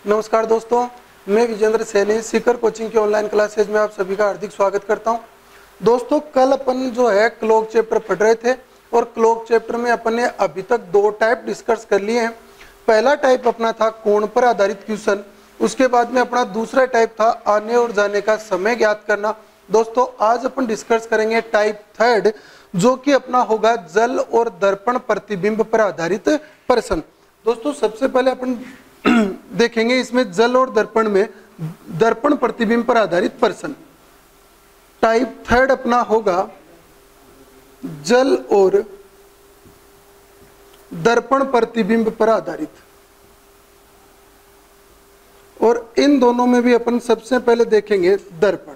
नमस्कार दोस्तों, मैं विजेंद्र सैनी सीकर कोचिंग के ऑनलाइन क्लासेज में आप सभी का हार्दिक स्वागत करता हूं। दोस्तों, कल अपन जो है क्लॉक चैप्टर पढ़ रहे थे और क्लॉक चैप्टर में अपन ने अभी तक दो टाइप डिस्कस कर लिए हैं। पहला टाइप अपना था कोण पर आधारित क्वेश्चन, उसके बाद में अपना दूसरा टाइप था आने और जाने का समय ज्ञात करना। दोस्तों, आज अपन डिस्कस करेंगे टाइप थर्ड, जो कि अपना होगा जल और दर्पण प्रतिबिंब पर आधारित प्रश्न। दोस्तों, सबसे पहले अपन देखेंगे इसमें जल और दर्पण में दर्पण प्रतिबिंब पर आधारित प्रश्न। टाइप थर्ड अपना होगा जल और दर्पण प्रतिबिंब पर आधारित, और इन दोनों में भी अपन सबसे पहले देखेंगे दर्पण।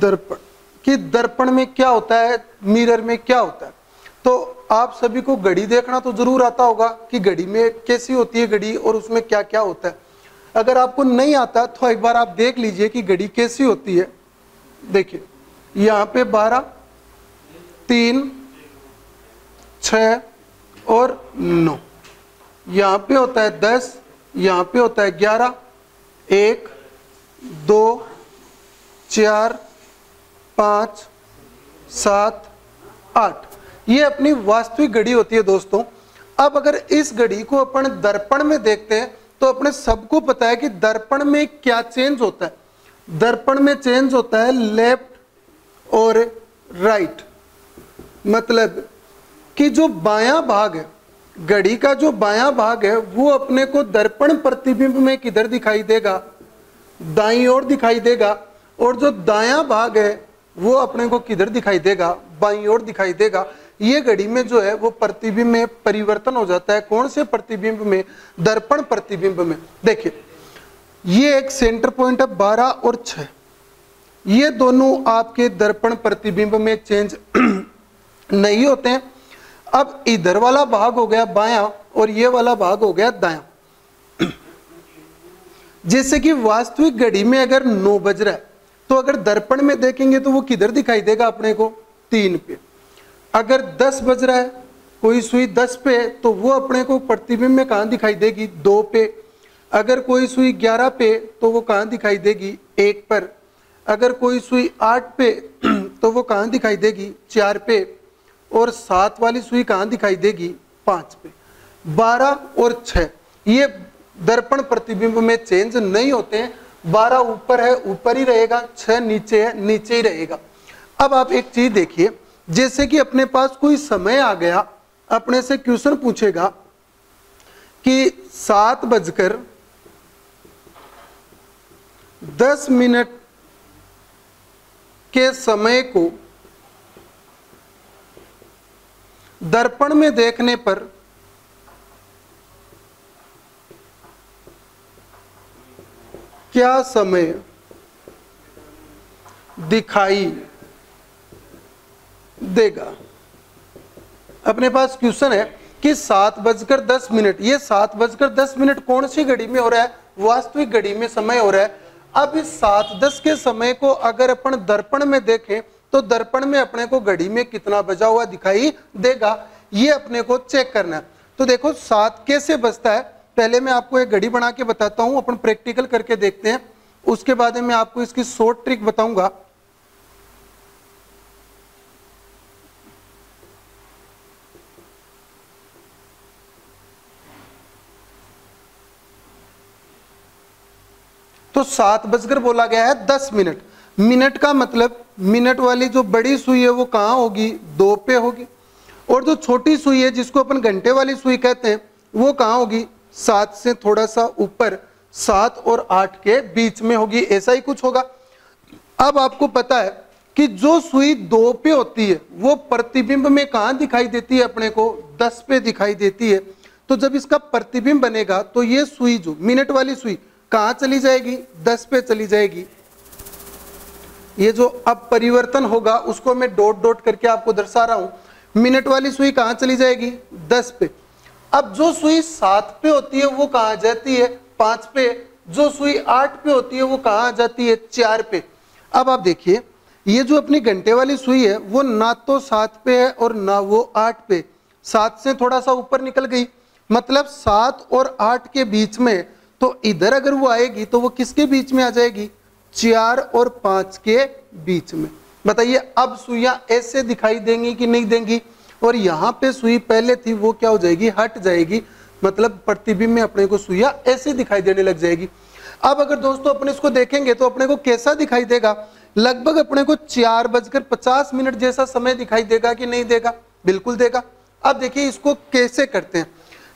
दर्पण कि दर्पण में क्या होता है, मिरर में क्या होता है। तो आप सभी को घड़ी देखना तो जरूर आता होगा कि घड़ी में कैसी होती है घड़ी और उसमें क्या क्या होता है। अगर आपको नहीं आता तो एक बार आप देख लीजिए कि घड़ी कैसी होती है। देखिए, यहाँ पे 12, 3, 6 और 9, यहाँ पे होता है 10, यहाँ पे होता है 11, 1, 2, 4, 5, 7, 8। ये अपनी वास्तविक घड़ी होती है दोस्तों। अब अगर इस घड़ी को अपन दर्पण में देखते हैं तो अपने सबको पता है कि दर्पण में क्या चेंज होता है। दर्पण में चेंज होता है लेफ्ट और राइट, मतलब कि जो बायां भाग है घड़ी का, जो बायां भाग है वो अपने को दर्पण प्रतिबिंब में किधर दिखाई देगा, दाईं ओर दिखाई देगा, और जो दायां भाग है वो अपने को किधर दिखाई देगा, बाईं ओर दिखाई देगा। ये घड़ी में जो है वो प्रतिबिंब में परिवर्तन हो जाता है। कौन से प्रतिबिंब में? दर्पण प्रतिबिंब में। देखिए, ये एक सेंटर पॉइंट है 12 और 6, ये दोनों आपके दर्पण प्रतिबिंब में चेंज नहीं होते हैं। अब इधर वाला भाग हो गया बायां और ये वाला भाग हो गया दायां। जैसे कि वास्तविक घड़ी में अगर 9 बज रहा है तो अगर दर्पण में देखेंगे तो वो किधर दिखाई देगा अपने को, 3 पे। अगर 10 बज रहा है, कोई सुई 10 पे, तो वो अपने को प्रतिबिंब में कहाँ दिखाई देगी, 2 पे। अगर कोई सुई 11 पे तो वो कहाँ दिखाई देगी, 1 पर। अगर कोई सुई 8 पे तो वो कहाँ दिखाई देगी, 4 पे। और 7 वाली सुई कहाँ दिखाई देगी, 5 पे। 12 और 6 ये दर्पण प्रतिबिंब में चेंज नहीं होते हैं। 12 ऊपर है, ऊपर ही रहेगा, 6 नीचे है, नीचे ही रहेगा। अब आप एक चीज देखिए, जैसे कि अपने पास कोई समय आ गया, अपने से क्वेश्चन पूछेगा कि 7:10 के समय को दर्पण में देखने पर क्या समय दिखाई देगा। अपने पास क्वेश्चन है कि 7:10, ये 7:10 कौन सी घड़ी में हो रहा है, वास्तविक घड़ी में समय हो रहा है। अब इस 7:10 के समय को अगर अपन दर्पण में देखें तो दर्पण में अपने को घड़ी में कितना बजा हुआ दिखाई देगा, ये अपने को चेक करना है। तो देखो 7 कैसे बजता है, पहले मैं आपको एक घड़ी बना के बताता हूं, अपन प्रैक्टिकल करके देखते हैं, उसके बाद में आपको इसकी शॉर्ट ट्रिक बताऊंगा। तो 7 बजकर बोला गया है 10 मिनट। मिनट का मतलब मिनट वाली जो बड़ी सुई है वो कहां होगी, 2 पे होगी, और जो छोटी सुई है जिसको अपन घंटे वाली सुई कहते हैं वो कहां होगी, 7 से थोड़ा सा ऊपर, 7 और 8 के बीच में होगी, ऐसा ही कुछ होगा। अब आपको पता है कि जो सुई 2 पे होती है वो प्रतिबिंब में कहां दिखाई देती है, अपने को 10 पे दिखाई देती है। तो जब इसका प्रतिबिंब बनेगा तो ये सुई, जो मिनट वाली सुई, कहां चली जाएगी, 10 पे चली जाएगी। ये जो अब परिवर्तन होगा उसको मैं डॉट डॉट करके आपको दर्शा रहा हूं। मिनट वाली सुई कहां चली जाएगी, 10 पे। अब जो सुई 7 पे होती है वो कहां जाती है, 5 पे। जो सुई 8 पे होती है वो कहां जाती है, 4 पे। अब आप देखिए, ये जो अपनी घंटे वाली सुई है वो ना तो 7 पे है और ना वो 8 पे, 7 से थोड़ा सा ऊपर निकल गई। मतलब 7 और 8 के बीच में, तो इधर अगर वो आएगी तो वो किसके बीच में आ जाएगी, 4 और 5 के बीच में। बताइए अब सुइयां ऐसे दिखाई देंगी कि नहीं देंगी, और यहाँ पे सुई पहले थी वो क्या हो जाएगी, हट जाएगी, मतलब प्रतिबिंब में अपने को सुइयां ऐसे दिखाई देने लग जाएगी। अब अगर दोस्तों अपने इसको देखेंगे तो अपने को कैसा दिखाई देगा, लगभग अपने को 4:50 जैसा समय दिखाई देगा कि नहीं देगा, बिल्कुल देगा। अब देखिए इसको कैसे करते हैं,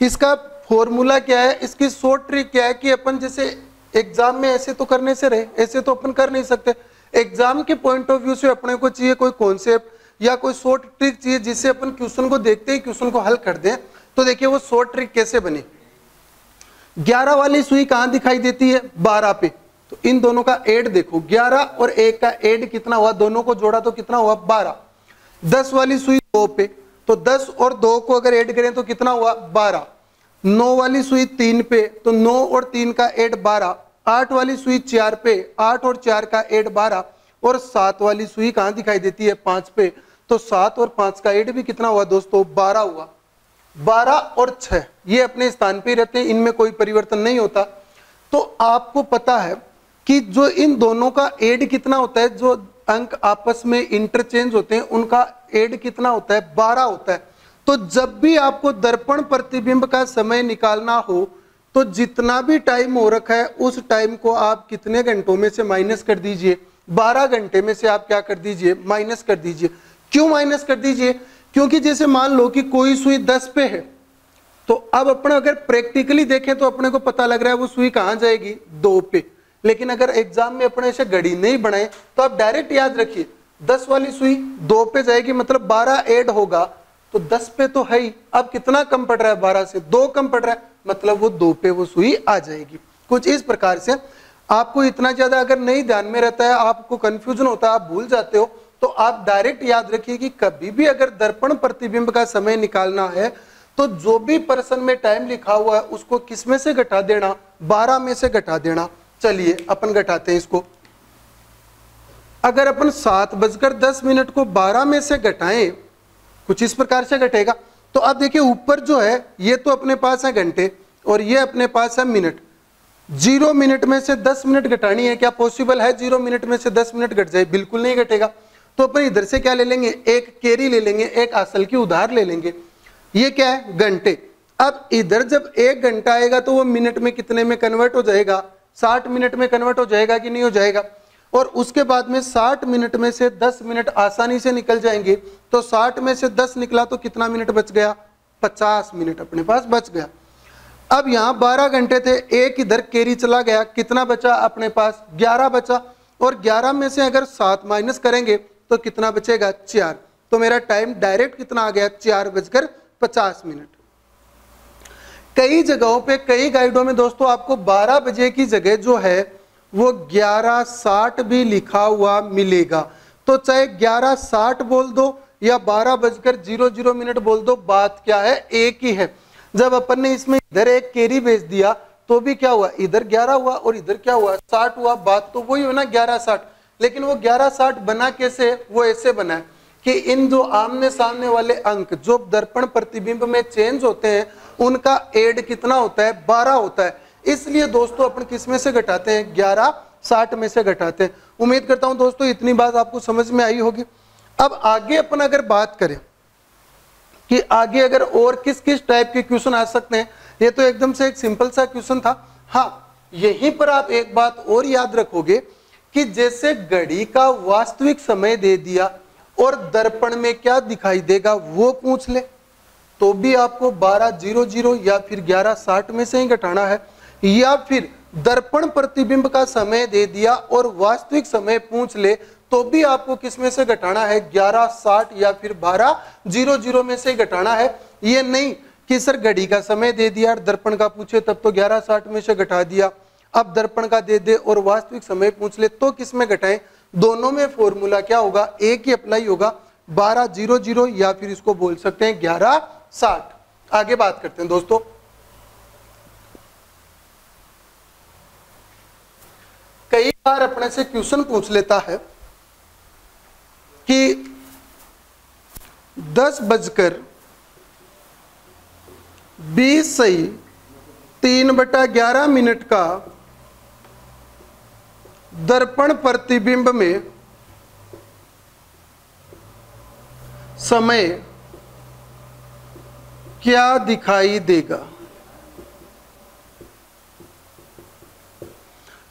इसका फॉर्मूला क्या है, इसकी शॉर्ट ट्रिक क्या है कि अपन जैसे एग्जाम में ऐसे तो करने से रहे, ऐसे तो अपन कर नहीं सकते। एग्जाम के पॉइंट ऑफ व्यू से अपने को चाहिए कोई कॉन्सेप्ट या कोई शॉर्ट ट्रिक चाहिए जिससे अपन क्वेश्चन को देखते ही क्वेश्चन को हल कर दें। तो देखिए वो शॉर्ट ट्रिक कैसे बनी। 11 वाली सुई कहां दिखाई देती है, 12 पे, तो इन दोनों का एड देखो, 11 और 1 का एड कितना हुआ, दोनों को जोड़ा तो कितना हुआ, 12। 10 वाली सुई 2 पे, तो 10 और 2 को अगर ऐड करें तो कितना हुआ, 12। 9 वाली सुई 3 पे, तो 9 और 3 का ऐड 12। 8 वाली सुई 4 पे, 8 और 4 का ऐड 12। और 7 वाली सुई कहां दिखाई देती है, 5 पे, तो 7 और 5 का ऐड भी कितना हुआ दोस्तों, 12 हुआ। 12 और 6 ये अपने स्थान पे ही रहते हैं, इनमें कोई परिवर्तन नहीं होता। तो आपको पता है कि जो इन दोनों का ऐड कितना होता है, जो अंक आपस में इंटरचेंज होते हैं उनका ऐड कितना होता है, 12 होता है। तो जब भी आपको दर्पण प्रतिबिंब का समय निकालना हो तो जितना भी टाइम हो रखा है उस टाइम को आप कितने घंटों में से माइनस कर दीजिए, 12 घंटे में से आप क्या कर दीजिए, माइनस कर दीजिए। क्यों माइनस कर दीजिए, क्योंकि जैसे मान लो कि कोई सुई 10 पे है, तो अब अपन अगर प्रैक्टिकली देखें तो अपने को पता लग रहा है वो सुई कहां जाएगी, 2 पे। लेकिन अगर एग्जाम में अपने ऐसे घड़ी नहीं बनाए तो आप डायरेक्ट याद रखिए 10 वाली सुई 2 पे जाएगी, मतलब 12 ऐड होगा, तो 10 पे तो है ही, अब कितना कम पड़ रहा है, 12 से 2 कम पड़ रहा है, मतलब वो 2 पे वो सुई आ जाएगी। कुछ इस प्रकार से आपको इतना ज्यादा अगर नहीं ध्यान में रहता है, आपको कंफ्यूजन होता है, आप भूल जाते हो, तो आप डायरेक्ट याद रखिए कि कभी भी अगर दर्पण प्रतिबिंब का समय निकालना है तो जो भी पर्सन में टाइम लिखा हुआ है उसको किस में से घटा देना, 12 में से घटा देना। चलिए अपन घटाते हैं इसको। अगर अपन 7:10 को 12 में से घटाएं, कुछ इस प्रकार से घटेगा। तो अब देखिए ऊपर जो है ये तो अपने पास है घंटे और ये अपने पास है मिनट। 0 मिनट में से 10 मिनट घटानी है, क्या पॉसिबल है 0 मिनट में से 10 मिनट घट जाए, बिल्कुल नहीं घटेगा। तो अपन इधर से क्या ले लेंगे, एक केरी ले लेंगे, एक आसल की उधार ले लेंगे। ये क्या है, घंटे। अब इधर जब 1 घंटा आएगा तो वो मिनट में कितने में कन्वर्ट हो जाएगा, 60 मिनट में कन्वर्ट हो जाएगा कि नहीं हो जाएगा। और उसके बाद में 60 मिनट में से 10 मिनट आसानी से निकल जाएंगे, तो 60 में से 10 निकला तो कितना मिनट बच गया, 50 मिनट अपने पास बच गया। अब यहाँ 12 घंटे थे, एक इधर केरी चला गया, कितना बचा अपने पास, 11 बचा। और 11 में से अगर 7 माइनस करेंगे तो कितना बचेगा, 4। तो मेरा टाइम डायरेक्ट कितना आ गया, 4:50। कई जगहों पे, कई गाइडों में दोस्तों आपको 12 बजे की जगह जो है वो 11:60 भी लिखा हुआ मिलेगा। तो चाहे 11:60 बोल दो या 12:00 बोल दो, बात क्या है, एक ही है। जब अपन ने इसमें इधर एक केरी भेज दिया तो भी क्या हुआ, इधर 11 हुआ और इधर क्या हुआ, 60 हुआ, बात तो वही हो ना, 11:60। लेकिन वो 11:60 बना कैसे, वो ऐसे बना है कि इन जो आमने सामने वाले अंक जो दर्पण प्रतिबिंब में चेंज होते हैं उनका एड कितना होता है, 12 होता है। इसलिए दोस्तों अपन किस में से घटाते हैं, 11:60 में से घटाते हैं। उम्मीद करता हूं दोस्तों इतनी बात आपको समझ में आई होगी। अब आगे अपन अगर बात करें कि आगे अगर और किस किस टाइप के क्वेश्चन आ सकते हैं, ये तो एकदम से एक सिंपल सा क्वेश्चन था। हाँ, यहीं पर आप एक बात और याद रखोगे कि जैसे घड़ी का वास्तविक समय दे दिया और दर्पण में क्या दिखाई देगा वो पूछ ले, तो भी आपको 12:00 या फिर 11:60 में से ही घटाना है। या फिर दर्पण प्रतिबिंब का समय दे दिया और वास्तविक समय पूछ ले तो भी आपको किस में से घटाना है, 11:60 या फिर 12:00 में से घटाना है। ये नहीं कि सर घड़ी का समय दे दिया और दर्पण का पूछे तब तो 11:60 में से घटा दिया, अब दर्पण का दे दे और वास्तविक समय पूछ ले तो किस में घटाएं। दोनों में फॉर्मूला क्या होगा, एक ही अप्लाई होगा, 12:00 या फिर इसको बोल सकते हैं 11:60। आगे बात करते हैं दोस्तों। कई बार अपने से क्वेश्चन पूछ लेता है कि 10:10 20 सही 3/11 मिनट का दर्पण प्रतिबिंब में समय क्या दिखाई देगा।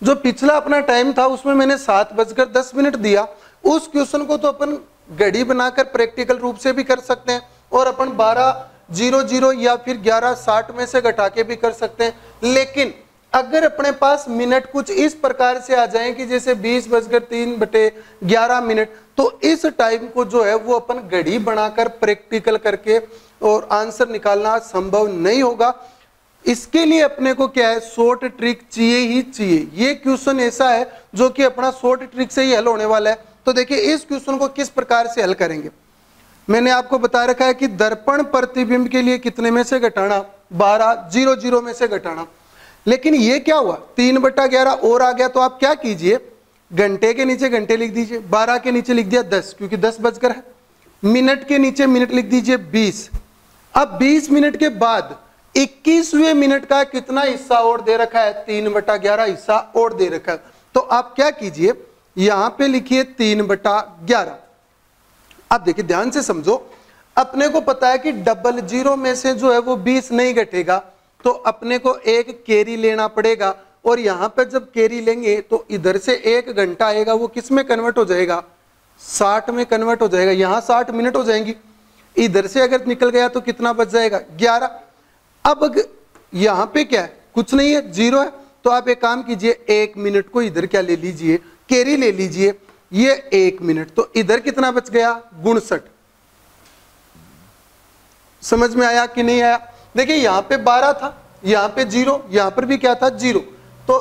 जो पिछला अपना टाइम था उसमें मैंने 7:10 दिया। उस क्वेश्चन को तो अपन घड़ी बनाकर प्रैक्टिकल रूप से भी कर सकते हैं और अपन 12:00 या फिर 11:60 में से घटा के भी कर सकते हैं। लेकिन अगर अपने पास मिनट कुछ इस प्रकार से आ जाए कि जैसे 20:03/11 तो इस टाइम को जो है वो अपन घड़ी बनाकर प्रैक्टिकल करके और आंसर निकालना संभव नहीं होगा। इसके लिए अपने को क्या है, शॉर्ट ट्रिक चाहिए ही चाहिए। ये क्वेश्चन ऐसा है जो कि अपना शॉर्ट ट्रिक से ही हल होने वाला है। तो देखिए इस क्वेश्चन को किस प्रकार से हल करेंगे। मैंने आपको बता रखा है कि दर्पण प्रतिबिंब के लिए कितने में से घटाना, 12:00 में से घटाना। लेकिन ये क्या हुआ, 3/11 और आ गया। तो आप क्या कीजिए, घंटे के नीचे घंटे लिख दीजिए, 12 के नीचे लिख दिया 10 क्योंकि 10 बजकर है। मिनट के नीचे मिनट लिख दीजिए 20। अब 20 मिनट के बाद 21वें मिनट का कितना हिस्सा और दे रखा है, 3/11 हिस्सा और दे रखा है। तो आप क्या कीजिए, यहां पे लिखिए 3/11। अब देखिए ध्यान से समझो, अपने को पता है कि 00 में से जो है वो 20 नहीं घटेगा, तो अपने को एक कैरी लेना पड़ेगा। और यहां पे जब कैरी लेंगे तो इधर से 1 घंटा आएगा, वो किस में कन्वर्ट हो जाएगा, 60 में कन्वर्ट हो जाएगा। यहां 60 मिनट हो जाएंगी। इधर से अगर निकल गया तो कितना बच जाएगा, 11। अब यहां पे क्या है, कुछ नहीं है, 0 है। तो आप एक काम कीजिए, 1 मिनट को इधर क्या ले लीजिए, कैरी ले लीजिए, ये 1 मिनट। तो इधर कितना बच गया, 59। समझ में आया कि नहीं आया। देखिए यहां पे 12 था, यहां पे 0, यहां पर भी क्या था, 0। तो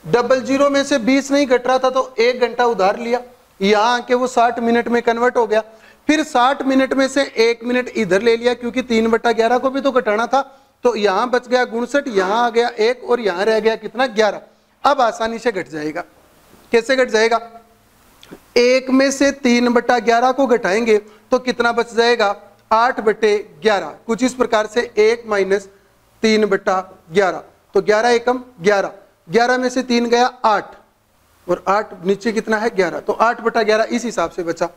00 में से 20 नहीं घट रहा था, तो 1 घंटा उधार लिया, यहां आके वो 60 मिनट में कन्वर्ट हो गया। फिर 60 मिनट में से 1 मिनट इधर ले लिया क्योंकि 3/11 को भी तो घटाना था। तो यहां बच गया 59, यहां आ गया 1 और यहां रह गया कितना, 11। अब आसानी से घट जाएगा। कैसे घट जाएगा, 1 में से 3/11 को घटाएंगे तो कितना बच जाएगा, 8/11। कुछ इस प्रकार से 1 - 3/11। तो 11 एकम 11, 11 में से 3 गया 8 और 8 नीचे कितना है, 11। तो 8/11 इस हिसाब से बचा,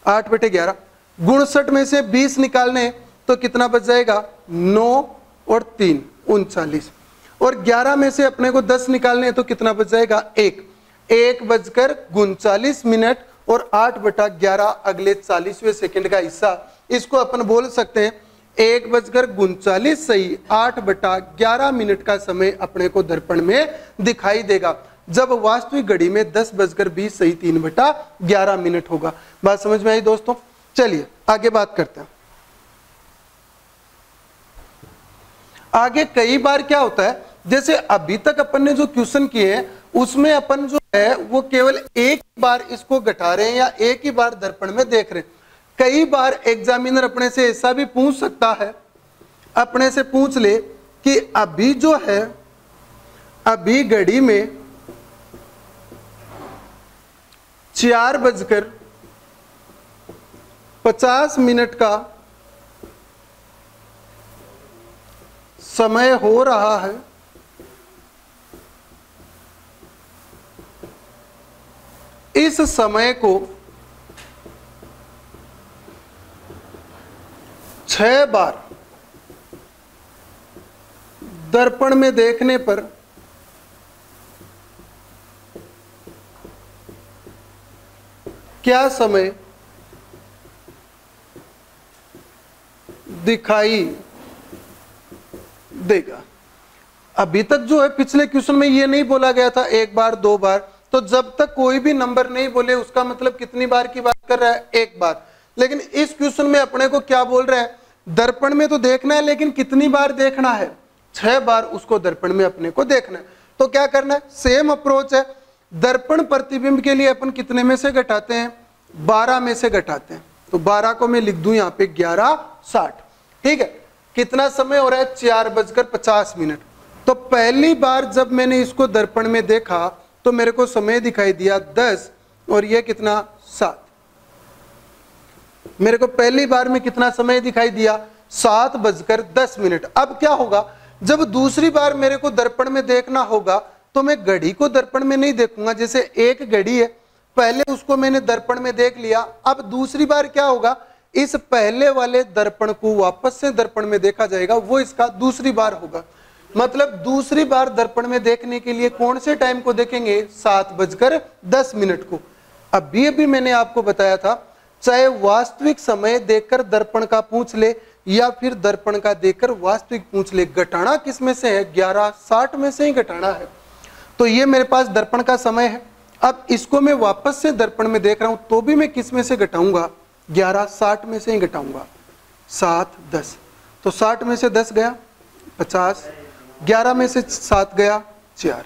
8/11। 59 में से 20 निकालने तो कितना बच जाएगा, 9 और 3 39। और 11 में से अपने को 10 निकालने तो कितना बच जाएगा, 1:39 और 8/11 अगले 40वें सेकंड का हिस्सा। इसको अपन बोल सकते हैं 1:39 सही 8/11 मिनट का समय अपने को दर्पण में दिखाई देगा, जब वास्तविक घड़ी में 10:20 सही 3/11 मिनट होगा। बात समझ में आई दोस्तों। चलिए आगे बात करते हैं। आगे कई बार क्या होता है, जैसे अभी तक अपन ने जो क्वेश्चन किए हैं उसमें अपन जो है वो केवल एक बार इसको घटा रहे हैं या एक ही बार दर्पण में देख रहे हैं। कई बार एग्जामिनर अपने से ऐसा भी पूछ सकता है, अपने से पूछ ले कि अभी जो है, अभी घड़ी में 4:50 का समय हो रहा है, इस समय को 6 बार दर्पण में देखने पर क्या समय दिखाई देगा। अभी तक जो है पिछले क्वेश्चन में ये नहीं बोला गया था 1 बार 2 बार, तो जब तक कोई भी नंबर नहीं बोले उसका मतलब कितनी बार की बात कर रहा है, 1 बार। लेकिन इस क्वेश्चन में अपने को क्या बोल रहा है, दर्पण में तो देखना है लेकिन कितनी बार देखना है, 6 बार उसको दर्पण में अपने को देखना है। तो क्या करना है, सेम अप्रोच है। दर्पण प्रतिबिंब के लिए अपन कितने में से घटाते हैं, 12 में से घटाते हैं। तो 12 को मैं लिख दूं यहाँ पे 11:60। ठीक है, कितना समय हो रहा है, 4:50। तो पहली बार जब मैंने इसको दर्पण में देखा तो मेरे को समय दिखाई दिया 10 और ये कितना 7। मेरे को पहली बार में कितना समय दिखाई दिया, 7:10। अब क्या होगा, जब दूसरी बार मेरे को दर्पण में देखना होगा तो मैं घड़ी को दर्पण में नहीं देखूंगा। जैसे एक घड़ी है, पहले उसको मैंने दर्पण में देख लिया, अब दूसरी बार क्या होगा, इस पहले वाले दर्पण को वापस से दर्पण में देखा जाएगा, वो इसका दूसरी बार होगा। मतलब दूसरी बार दर्पण में देखने के लिए कौन से टाइम को देखेंगे, 7:10 को। अभी मैंने आपको बताया था, चाहे वास्तविक समय देखकर दर्पण का पूछ ले या फिर दर्पण का देखकर वास्तविक पूछ ले, घटाना किस में से है, 11:60 में से ही घटाना है। तो ये मेरे पास दर्पण का समय है। अब इसको मैं वापस से दर्पण में देख रहा हूं तो भी मैं किस में से घटाऊंगा, 11:60 में से ही घटाऊंगा, 7:10। तो 60 में से 10 गया 50, 11 में से 7 गया 4।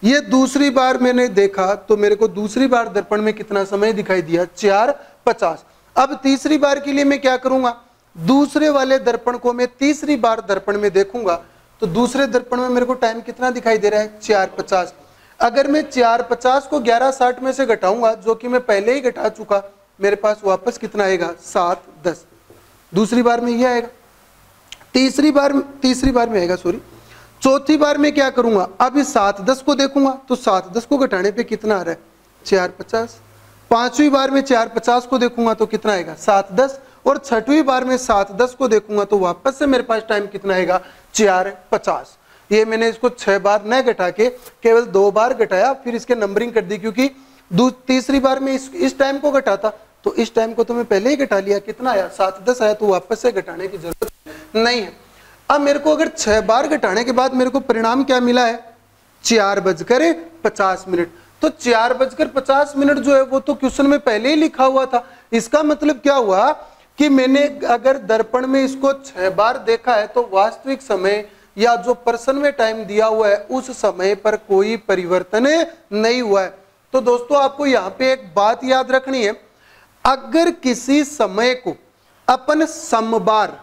ये दूसरी बार मैंने देखा तो मेरे को दूसरी बार दर्पण में कितना समय दिखाई दिया, 4:50। अब तीसरी बार के लिए मैं क्या करूंगा, दूसरे वाले दर्पण को मैं तीसरी बार दर्पण में देखूंगा तो दूसरे दर्पण में मेरे को टाइम कितना दिखाई दे रहा है, 4:50। अगर मैं 4:50 को 11:60 में से घटाऊंगा, जो कि मैं पहले ही घटा चुका, मेरे पास वापस कितना आएगा, 7:10। दूसरी बार में यह आएगा। तीसरी बार में आएगा, सॉरी। चौथी बार में क्या करूंगा, अब इस 7:10 को देखूंगा तो 7:10 को घटाने पे कितना आ रहा है, 4:50। पांचवी बार में 4:50 को देखूंगा तो कितना आएगा, 7:10। और छठवीं बार में 7:10 को देखूंगा तो वापस से मेरे पास टाइम कितना आएगा, 4:50। ये मैंने इसको 6 बार न घटा के केवल 2 बार घटाया, फिर इसके नंबरिंग कर दी, क्योंकि तीसरी बार में इस टाइम को घटाता तो इस टाइम को तो मैं पहले ही घटा लिया, कितना आया, 7:10 आया, तो वापस से घटाने की जरूरत नहीं है। अब मेरे को अगर 6 बार घटाने के बाद मेरे को परिणाम क्या मिला है, 4:50। तो 4:50 जो है वो तो क्वेश्चन में पहले ही लिखा हुआ था। इसका मतलब क्या हुआ कि मैंने अगर दर्पण में इसको 6 बार देखा है तो वास्तविक समय या जो प्रश्न में टाइम दिया हुआ है उस समय पर कोई परिवर्तन नहीं हुआ है। तो दोस्तों आपको यहाँ पे एक बात याद रखनी है, अगर किसी समय को अपन समबार,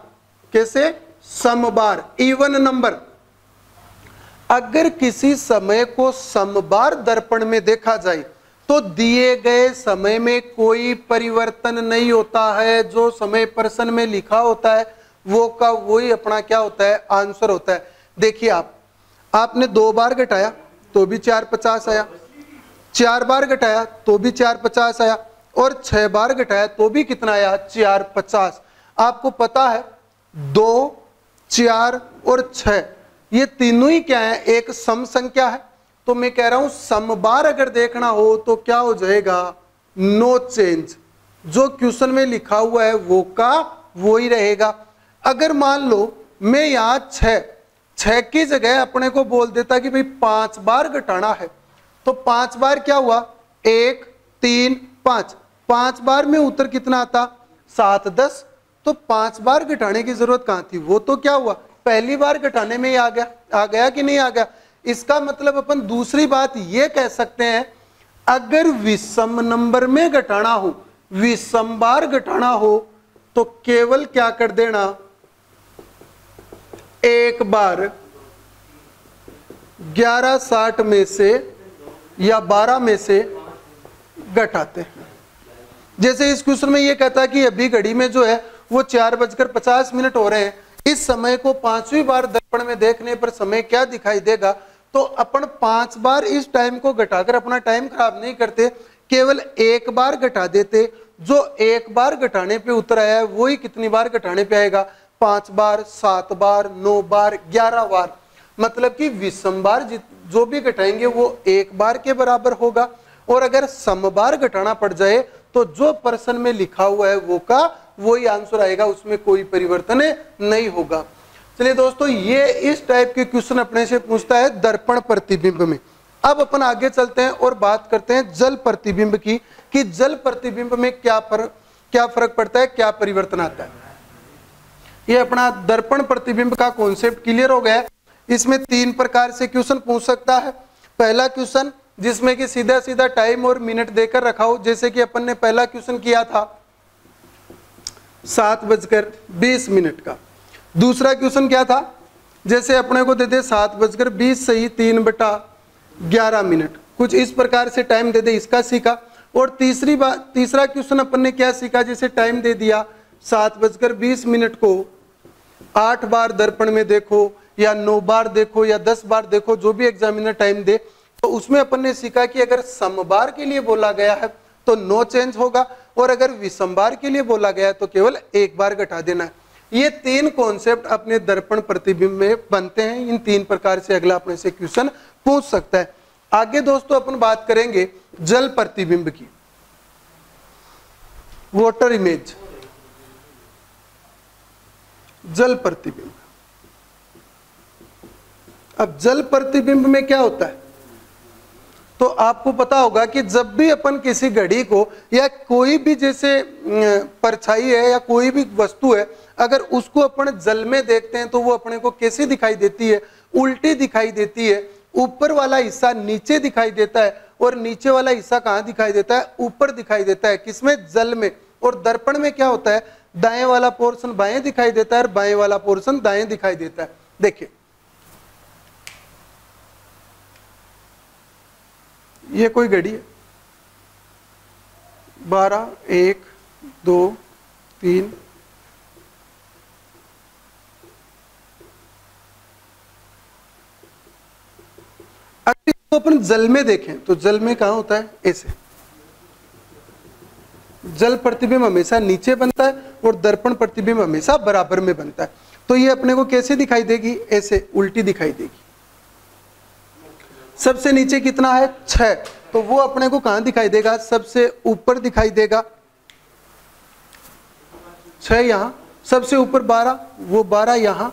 कैसे, समबार, इवन नंबर, अगर किसी समय को समबार दर्पण में देखा जाए तो दिए गए समय में कोई परिवर्तन नहीं होता है। जो समय प्रश्न में लिखा होता है वो का वही अपना क्या होता है, आंसर होता है। देखिए आपने 2 बार घटाया तो भी 4:50 आया, 4 बार घटाया तो भी 4:50 आया, और 6 बार घटाया तो भी कितना आया, 4:50। आपको पता है 2, 4 और 6 ये तीनों ही क्या है, एक सम संख्या है। तो मैं कह रहा हूं समबार अगर देखना हो तो क्या हो जाएगा, नो चेंज। जो क्वेश्चन में लिखा हुआ है वो का वो ही रहेगा। अगर मान लो मैं यहां 6 की जगह अपने को बोल देता कि भाई 5 बार घटाना है, तो 5 बार क्या हुआ, 1, 3, 5, 5 बार में उत्तर कितना आता, 7:10। तो 5 बार घटाने की जरूरत कहां थी, वो तो क्या हुआ, पहली बार घटाने में ही आ गया कि नहीं आ गया। इसका मतलब अपन दूसरी बात ये कह सकते हैं, अगर विषम नंबर में घटाना हो, विषम बार घटाना हो, तो केवल क्या कर देना, एक बार 11:60 में से या 12 में से घटाते हैं। जैसे इस क्वेश्चन में ये कहता है कि अभी घड़ी में जो है वो 4:50 हो रहे हैं, इस समय को 5वीं बार दर्पण में देखने पर समय क्या दिखाई देगा। तो अपन 5 बार इस टाइम को घटाकर अपना टाइम खराब नहीं करते, केवल एक बार घटा देते। जो एक बार घटाने पे उत्तर आया है वही कितनी बार घटाने पे आएगा, 5 बार, 7 बार, 9 बार, 11 बार। मतलब कि विषम बार जो भी घटाएंगे वो एक बार के बराबर होगा, और अगर समबार घटाना पड़ जाए तो जो प्रश्न में लिखा हुआ है वो का वही आंसर आएगा, उसमें कोई परिवर्तन नहीं होगा। चलिए दोस्तों, ये इस टाइप के क्वेश्चन अपने से पूछता है दर्पण प्रतिबिंब में। अब अपन आगे चलते हैं और बात करते हैं जल प्रतिबिंब की, कि जल प्रतिबिंब में क्या फर्क पड़ता है, क्या परिवर्तन आता है। ये अपना दर्पण प्रतिबिंब का कॉन्सेप्ट क्लियर हो गया है। इसमें 3 प्रकार से क्वेश्चन पूछ सकता है। पहला क्वेश्चन जिसमें कि सीधा सीधा टाइम और मिनट देकर रखा हो, जैसे कि अपन ने पहला क्वेश्चन किया था 7:20 का। दूसरा क्वेश्चन क्या था, जैसे अपने को दे दे 7:20 सही 3/11, कुछ इस प्रकार से टाइम दे दे, इसका सीखा। और तीसरा क्वेश्चन अपन ने क्या सीखा, जैसे टाइम दे दिया 7:20 को 8 बार दर्पण में देखो या 9 बार देखो या 10 बार देखो, जो भी एग्जामिनर टाइम दे, तो उसमें अपन ने सीखा कि अगर समबार के लिए बोला गया है तो नो चेंज होगा, और अगर विषमबार के लिए बोला गया है तो केवल 1 बार घटा देना है। ये 3 कॉन्सेप्ट अपने दर्पण प्रतिबिंब में बनते हैं। इन 3 प्रकार से अगला अपने से क्वेश्चन पूछ सकता है। आगे दोस्तों अपन बात करेंगे जल प्रतिबिंब की, वाटर इमेज, जल प्रतिबिंब। अब जल प्रतिबिंब में क्या होता है, तो आपको पता होगा कि जब भी अपन किसी घड़ी को या कोई भी जैसे परछाई है या कोई भी वस्तु है, अगर उसको अपन जल में देखते हैं तो वो अपने को कैसी दिखाई देती है, उल्टी दिखाई देती है। ऊपर वाला हिस्सा नीचे दिखाई देता है और नीचे वाला हिस्सा कहाँ दिखाई देता है, ऊपर दिखाई देता है। किसमें, जल में। और दर्पण में क्या होता है, दाएं वाला पोर्शन बाएं दिखाई देता है और बाएं वाला पोर्शन दाएं दिखाई देता है। देखिए ये कोई घड़ी है, 12, 1, 2, 3, अगर इसको अपन जल में देखें तो जल में कहां होता है, ऐसे। जल प्रतिबिंब हमेशा नीचे बनता है और दर्पण प्रतिबिंब हमेशा बराबर में बनता है। तो ये अपने को कैसे दिखाई देगी, ऐसे उल्टी दिखाई देगी। सबसे नीचे कितना है, 6, तो वो अपने को कहां दिखाई देगा, सबसे ऊपर दिखाई देगा। 6 यहां, सबसे ऊपर 12, वो 12 यहां।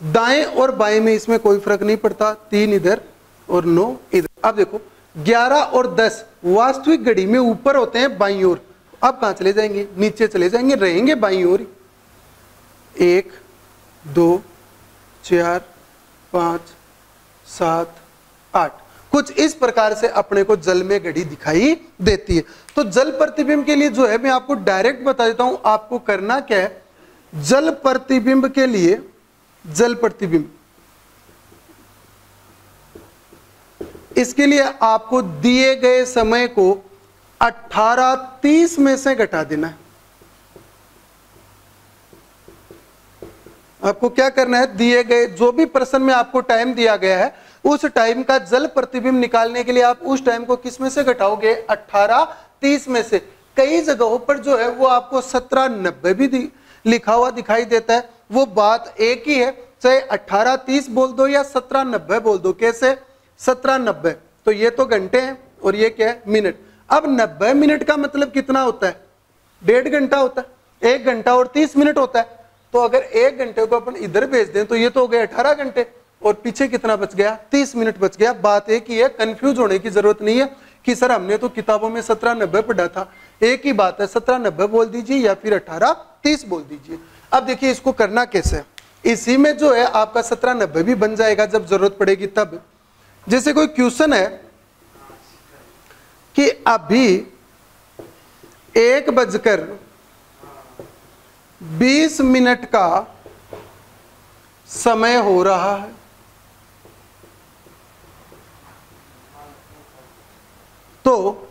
दाएं और बाएं में इसमें कोई फर्क नहीं पड़ता, 3 इधर और 9 इधर। अब देखो 11 और 10 वास्तविक घड़ी में ऊपर होते हैं बाईं ओर। अब कहां चले जाएंगे, नीचे चले जाएंगे, रहेंगे बाईं ओर। 1, 2, 4, 5, 7, 8, कुछ इस प्रकार से अपने को जल में घड़ी दिखाई देती है। तो जल प्रतिबिंब के लिए जो है मैं आपको डायरेक्ट बता देता हूं, आपको करना क्या है। जल प्रतिबिंब के लिए, जल प्रतिबिंब, इसके लिए आपको दिए गए समय को 18:30 में से घटा देना है। आपको क्या करना है, दिए गए जो भी प्रश्न में आपको टाइम दिया गया है उस टाइम का जल प्रतिबिंब निकालने के लिए आप उस टाइम को किस में से घटाओगे, 18:30 में से। कई जगहों पर जो है वो आपको 17:90 भी लिखा हुआ दिखाई देता है। वो बात एक ही है, चाहे 18:30 बोल दो या 17:90 बोल दो। कैसे, 17:90, तो ये तो घंटे हैं और ये क्या है, मिनट। अब 90 मिनट का मतलब कितना होता है, 1.5 घंटा होता है। 1 घंटा और 30 मिनट होता है। तो अगर 1 घंटे को अपन इधर भेज दें तो ये तो हो गए 18 घंटे, और पीछे कितना बच गया, 30 मिनट बच गया। बात एक ही है, कंफ्यूज होने की जरूरत नहीं है कि सर हमने तो किताबों में 17:90 पढ़ा था। एक ही बात है, 17:90 बोल दीजिए या फिर 18:30 बोल दीजिए। अब देखिए इसको करना कैसे, इसी में जो है आपका 17:90 भी बन जाएगा जब जरूरत पड़ेगी तब। जैसे कोई क्वेश्चन है कि अभी 1:20 का समय हो रहा है, तो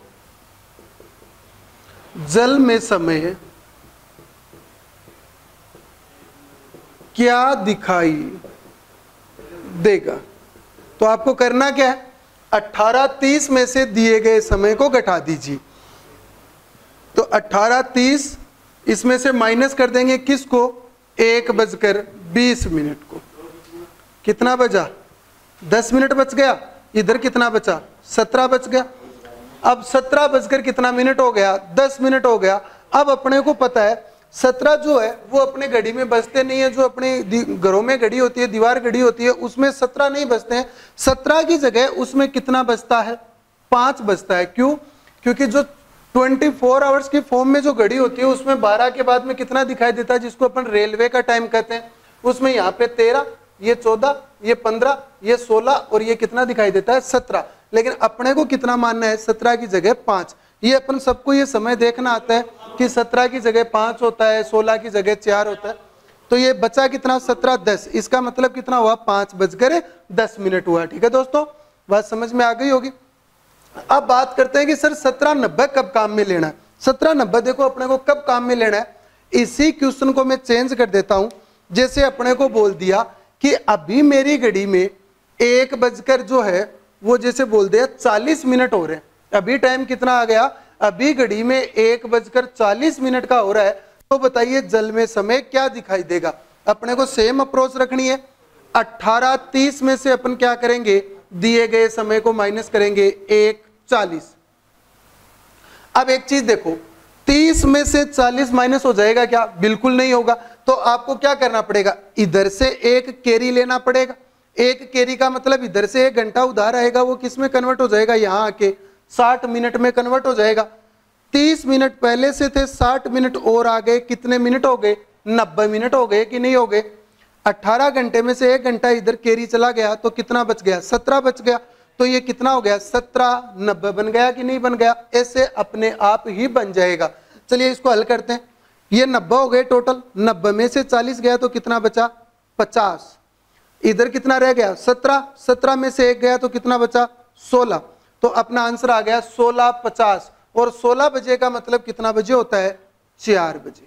जल में समय क्या दिखाई देगा। तो आपको करना क्या है, 18:30 में से दिए गए समय को घटा दीजिए। तो 18:30 इसमें से माइनस कर देंगे किसको, 1:20 को। कितना बचा, 10 मिनट बच गया। इधर कितना बचा, 17 बच गया। अब 17 बजकर कितना मिनट हो गया, 10 मिनट हो गया। अब अपने को पता है 17 जो है वो अपने घड़ी में बजते नहीं है। जो अपने घरों में घड़ी होती है, दीवार घड़ी होती है, उसमें 17 नहीं बजते हैं। 17 की जगह उसमें कितना बजता है, 5 बजता है। क्यों, क्योंकि जो 24 आवर्स की फॉर्म में जो घड़ी होती है उसमें 12 के बाद में कितना दिखाई देता है, जिसको अपन रेलवे का टाइम कहते हैं। उसमें यहाँ पे 13, ये 14, ये 15, ये 16 और ये कितना दिखाई देता है, 17। लेकिन अपने को कितना मानना है, 17 की जगह 5। ये अपन सबको ये समय देखना आता है कि 17 की जगह 5 होता है, 16 की जगह 4 होता है। तो ये बचा कितना, 17, 10। इसका मतलब कितना हुआ, 5:10 हुआ। ठीक है दोस्तों, बात समझ में आ गई होगी। अब बात करते हैं कि सर 17:90 कब काम में लेना है। 17:90 देखो अपने को कब काम में लेना है, इसी क्वेश्चन को मैं चेंज कर देता हूं। जैसे अपने को बोल दिया कि अभी मेरी घड़ी में 1 बजकर जो है वो जैसे बोल दिया 40 मिनट हो रहे हैं, अभी टाइम कितना आ गया, अभी घड़ी में 1 बजकर 40 मिनट का हो रहा है। तो बताइए जल में समय क्या दिखाई देगा। अपने को सेम अप्रोच रखनी है। 18:30 में से अपन क्या करेंगे, दिए गए समय को माइनस करेंगे 1:40। अब एक चीज देखो, 30 में से 40 माइनस हो जाएगा क्या, बिल्कुल नहीं होगा। तो आपको क्या करना पड़ेगा, इधर से एक कैरी लेना पड़ेगा। एक कैरी का मतलब इधर से 1 घंटा उधार आएगा, वो किस में कन्वर्ट हो जाएगा, यहां आके 60 मिनट में कन्वर्ट हो जाएगा। 30 मिनट पहले से थे, 60 मिनट और आ गए, कितने मिनट हो गए, 90 मिनट हो गए कि नहीं हो गए। 18 घंटे में से 1 घंटा इधर कैरी चला गया तो कितना बच गया, 17 बच गया। तो ये कितना हो गया, 17, 90 बन गया कि नहीं बन गया, ऐसे अपने आप ही बन जाएगा। चलिए इसको हल करते हैं। ये 90 हो गए टोटल, 90 में से 40 गया तो कितना बचा, 50। इधर कितना रह गया, 17, 17 में से 1 गया तो कितना बचा, 16। तो अपना आंसर आ गया 16:50। और 16 बजे का मतलब कितना बजे होता है, 4 बजे।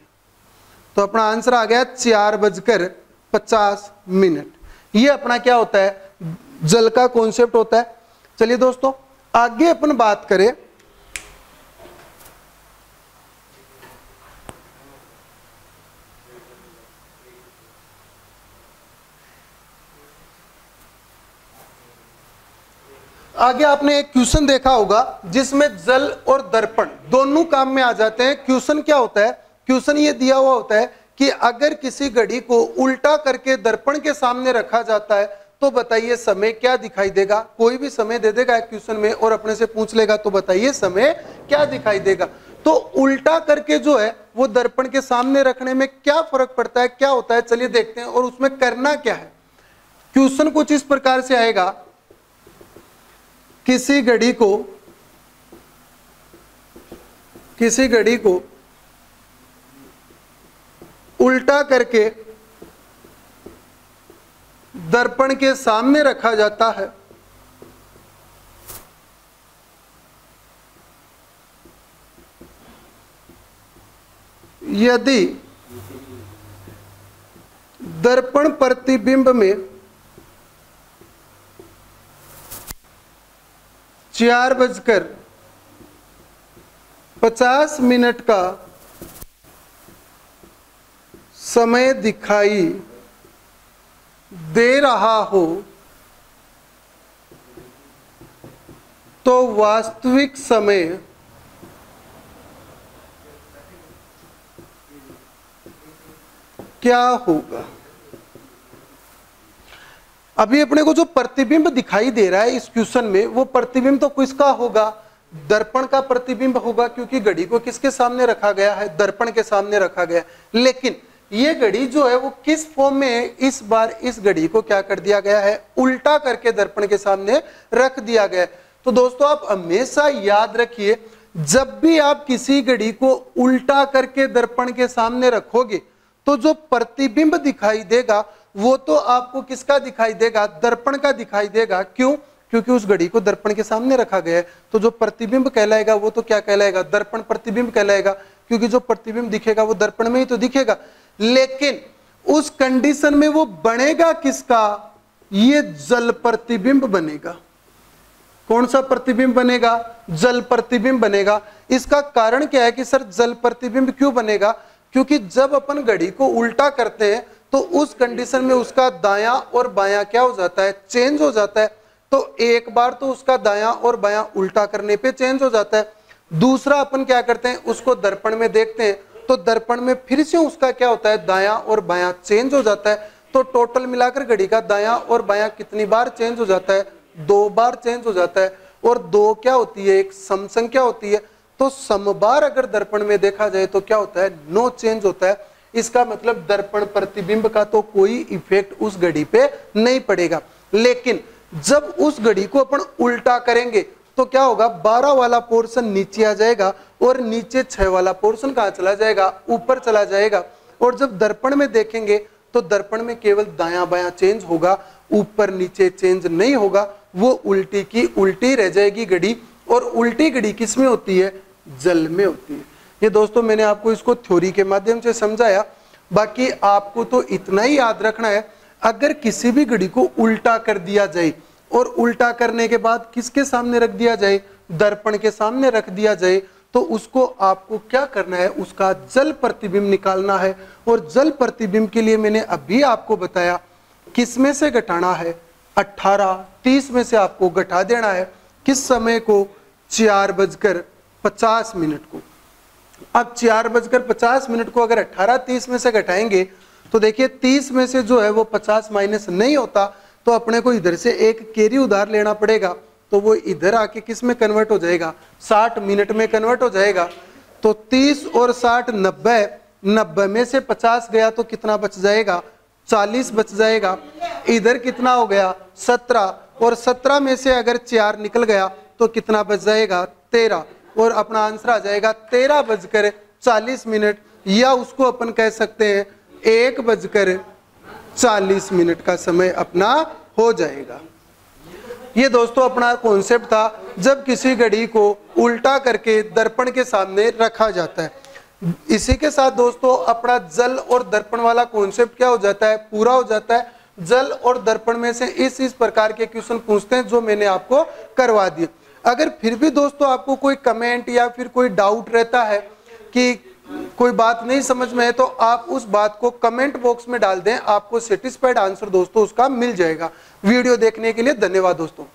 तो अपना आंसर आ गया 4:50। ये अपना क्या होता है, जल का कॉन्सेप्ट होता है। चलिए दोस्तों आगे अपन बात करें, आगे आपने एक क्वेश्चन देखा होगा जिसमें जल और दर्पण दोनों काम में आ जाते हैं। क्वेश्चन क्या होता है, क्वेश्चन ये दिया हुआ होता है कि अगर किसी घड़ी को उल्टा करके दर्पण के सामने रखा जाता है तो बताइए समय क्या दिखाई देगा। कोई भी समय दे देगा एक क्वेश्चन में और अपने से पूछ लेगा तो बताइए समय क्या दिखाई देगा। तो उल्टा करके जो है वो दर्पण के सामने रखने में क्या फर्क पड़ता है, क्या होता है, चलिए देखते हैं। और उसमें करना क्या है, क्वेश्चन कुछ इस प्रकार से आएगा, किसी घड़ी को उल्टा करके दर्पण के सामने रखा जाता है। यदि दर्पण प्रतिबिंब में 4:50 का समय दिखाई दे रहा हो तो वास्तविक समय क्या होगा। अभी अपने को जो प्रतिबिंब दिखाई दे रहा है इस क्वेश्चन में, वो प्रतिबिंब तो किसका होगा, दर्पण का प्रतिबिंब होगा, क्योंकि घड़ी को किसके सामने रखा गया है, दर्पण के सामने रखा गया है। लेकिन ये घड़ी जो है वो किस फॉर्म में है, इस बार इस घड़ी को क्या कर दिया गया है, उल्टा करके दर्पण के सामने रख दिया गया है। तो दोस्तों आप हमेशा याद रखिए, जब भी आप किसी घड़ी को उल्टा करके दर्पण के सामने रखोगे तो जो प्रतिबिंब दिखाई देगा वो तो आपको किसका दिखाई देगा, दर्पण का दिखाई देगा। क्यों, क्योंकि उस घड़ी को दर्पण के सामने रखा गया है। तो जो प्रतिबिंब कहलाएगा वो तो क्या कहलाएगा, दर्पण प्रतिबिंब कहलाएगा, क्योंकि जो प्रतिबिंब दिखेगा वो दर्पण में ही तो दिखेगा। लेकिन उस कंडीशन में वो बनेगा किसका, ये जल प्रतिबिंब बनेगा। कौन सा प्रतिबिंब बनेगा, जल प्रतिबिंब बनेगा। इसका कारण क्या है कि सर जल प्रतिबिंब क्यों बनेगा, क्योंकि जब अपन घड़ी को उल्टा करते हैं तो उस कंडीशन में उसका दायां और बायां क्या हो जाता है, चेंज हो जाता है। तो एक बार तो उसका दायां और बायां उल्टा करने पे चेंज हो जाता है। दूसरा अपन क्या करते हैं, उसको दर्पण में देखते हैं तो दर्पण में फिर से उसका क्या होता है, दायां और बायां चेंज हो जाता है। तो टोटल मिलाकर घड़ी का दायां और बायां कितनी बार चेंज हो जाता है, 2 बार चेंज हो जाता है। और 2 क्या होती है, एक सम संख्या होती है। तो समबार अगर दर्पण में देखा जाए तो क्या होता है, नो चेंज होता है। इसका मतलब दर्पण प्रतिबिंब का तो कोई इफेक्ट उस घड़ी पे नहीं पड़ेगा। लेकिन जब उस घड़ी को अपन उल्टा करेंगे तो क्या होगा, 12 वाला पोर्शन नीचे आ जाएगा और नीचे 6 वाला पोर्शन कहां चला जाएगा, ऊपर चला जाएगा। और जब दर्पण में देखेंगे तो दर्पण में केवल दायां बायां चेंज होगा, ऊपर नीचे चेंज नहीं होगा। वो उल्टी की उल्टी रह जाएगी घड़ी। और उल्टी घड़ी किस में होती है, जल में होती है। ये दोस्तों मैंने आपको इसको थ्योरी के माध्यम से समझाया। बाकी आपको तो इतना ही याद रखना है, अगर किसी भी घड़ी को उल्टा कर दिया जाए और उल्टा करने के बाद किसके सामने रख दिया जाए, दर्पण के सामने रख दिया जाए, तो उसको आपको क्या करना है, उसका जल प्रतिबिंब निकालना है। और जल प्रतिबिंब के लिए मैंने अभी आपको बताया किस में से घटाना है, 18:30 में से आपको घटा देना है। किस समय को, 4:50 को। अब 4:50 को अगर 18:30 में से घटाएंगे तो देखिए 30 में से जो है वो 50 माइनस नहीं होता, तो अपने को इधर से एक कैरी उधार लेना पड़ेगा, तो वो इधर आके किस में कन्वर्ट हो जाएगा, 60 मिनट में कन्वर्ट हो जाएगा। तो 30 और 60 90, 90 में से 50 गया तो कितना बच जाएगा, 40 बच जाएगा। इधर कितना हो गया, 17, और 17 में से अगर 4 निकल गया तो कितना बच जाएगा, 13, और अपना आंसर आ जाएगा 13:40, या उसको अपन कह सकते हैं 1:40 का समय अपना हो जाएगा। ये दोस्तों अपना कॉन्सेप्ट था जब किसी घड़ी को उल्टा करके दर्पण के सामने रखा जाता है। इसी के साथ दोस्तों अपना जल और दर्पण वाला कॉन्सेप्ट क्या हो जाता है, पूरा हो जाता है। जल और दर्पण में से इस प्रकार के क्वेश्चन पूछते हैं जो मैंने आपको करवा दिए। अगर फिर भी दोस्तों आपको कोई कमेंट या फिर कोई डाउट रहता है कि कोई बात नहीं समझ में है, तो आप उस बात को कमेंट बॉक्स में डाल दें, आपको सेटिस्फाइड आंसर दोस्तों उसका मिल जाएगा। वीडियो देखने के लिए धन्यवाद दोस्तों।